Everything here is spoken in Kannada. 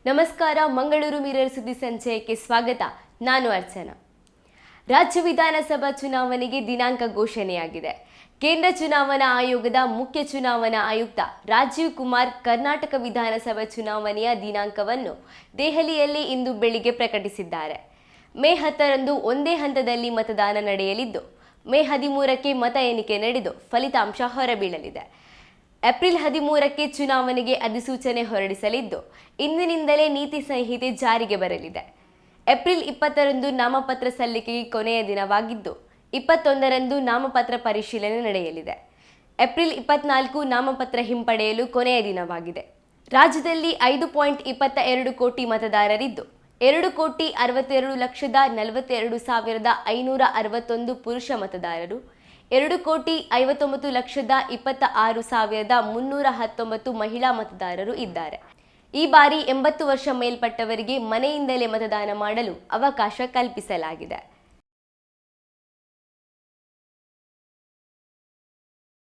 ನಮಸ್ಕಾರ. ಮಂಗಳೂರು ಮಿರರ್ ಸುದ್ದಿ ಸಂಚಯಕ್ಕೆ ಸ್ವಾಗತ. ನಾನು ಅರ್ಚನಾ. ರಾಜ್ಯ ವಿಧಾನಸಭಾ ಚುನಾವಣೆಗೆ ದಿನಾಂಕ ಘೋಷಣೆಯಾಗಿದೆ. ಕೇಂದ್ರ ಚುನಾವಣಾ ಆಯೋಗದ ಮುಖ್ಯ ಚುನಾವಣಾ ಆಯುಕ್ತ ರಾಜೀವ್ ಕುಮಾರ್ ಕರ್ನಾಟಕ ವಿಧಾನಸಭಾ ಚುನಾವಣೆಯ ದಿನಾಂಕವನ್ನು ದೆಹಲಿಯಲ್ಲಿ ಇಂದು ಬೆಳಿಗ್ಗೆ ಪ್ರಕಟಿಸಿದ್ದಾರೆ. ಮೇ 10ರಂದು ಒಂದೇ ಹಂತದಲ್ಲಿ ಮತದಾನ ನಡೆಯಲಿದ್ದು, ಮೇ 13ಕ್ಕೆ ಮತ ಎಣಿಕೆ ನಡೆದು ಫಲಿತಾಂಶ ಹೊರಬೀಳಲಿದೆ. ಏಪ್ರಿಲ್ 13ಕ್ಕೆ ಚುನಾವಣೆಗೆ ಅಧಿಸೂಚನೆ ಹೊರಡಿಸಲಿದ್ದು, ಇಂದಿನಿಂದಲೇ ನೀತಿ ಸಂಹಿತೆ ಜಾರಿಗೆ ಬರಲಿದೆ. ಏಪ್ರಿಲ್ 20ರಂದು ನಾಮಪತ್ರ ಸಲ್ಲಿಕೆಗೆ ಕೊನೆಯ ದಿನವಾಗಿದ್ದು, 21ರಂದು ನಾಮಪತ್ರ ಪರಿಶೀಲನೆ ನಡೆಯಲಿದೆ. ಏಪ್ರಿಲ್ 24 ನಾಮಪತ್ರ ಹಿಂಪಡೆಯಲು ಕೊನೆಯ ದಿನವಾಗಿದೆ. ರಾಜ್ಯದಲ್ಲಿ 5.22 ಕೋಟಿ ಮತದಾರರಿದ್ದು, 2,62,42,561 ಪುರುಷ ಮತದಾರರು, 2,59,26,319 ಮಹಿಳಾ ಮತದಾರರು ಇದ್ದಾರೆ. ಈ ಬಾರಿ 80 ವರ್ಷ ಮೇಲ್ಪಟ್ಟವರಿಗೆ ಮನೆಯಿಂದಲೇ ಮತದಾನ ಮಾಡಲು ಅವಕಾಶ ಕಲ್ಪಿಸಲಾಗಿದೆ.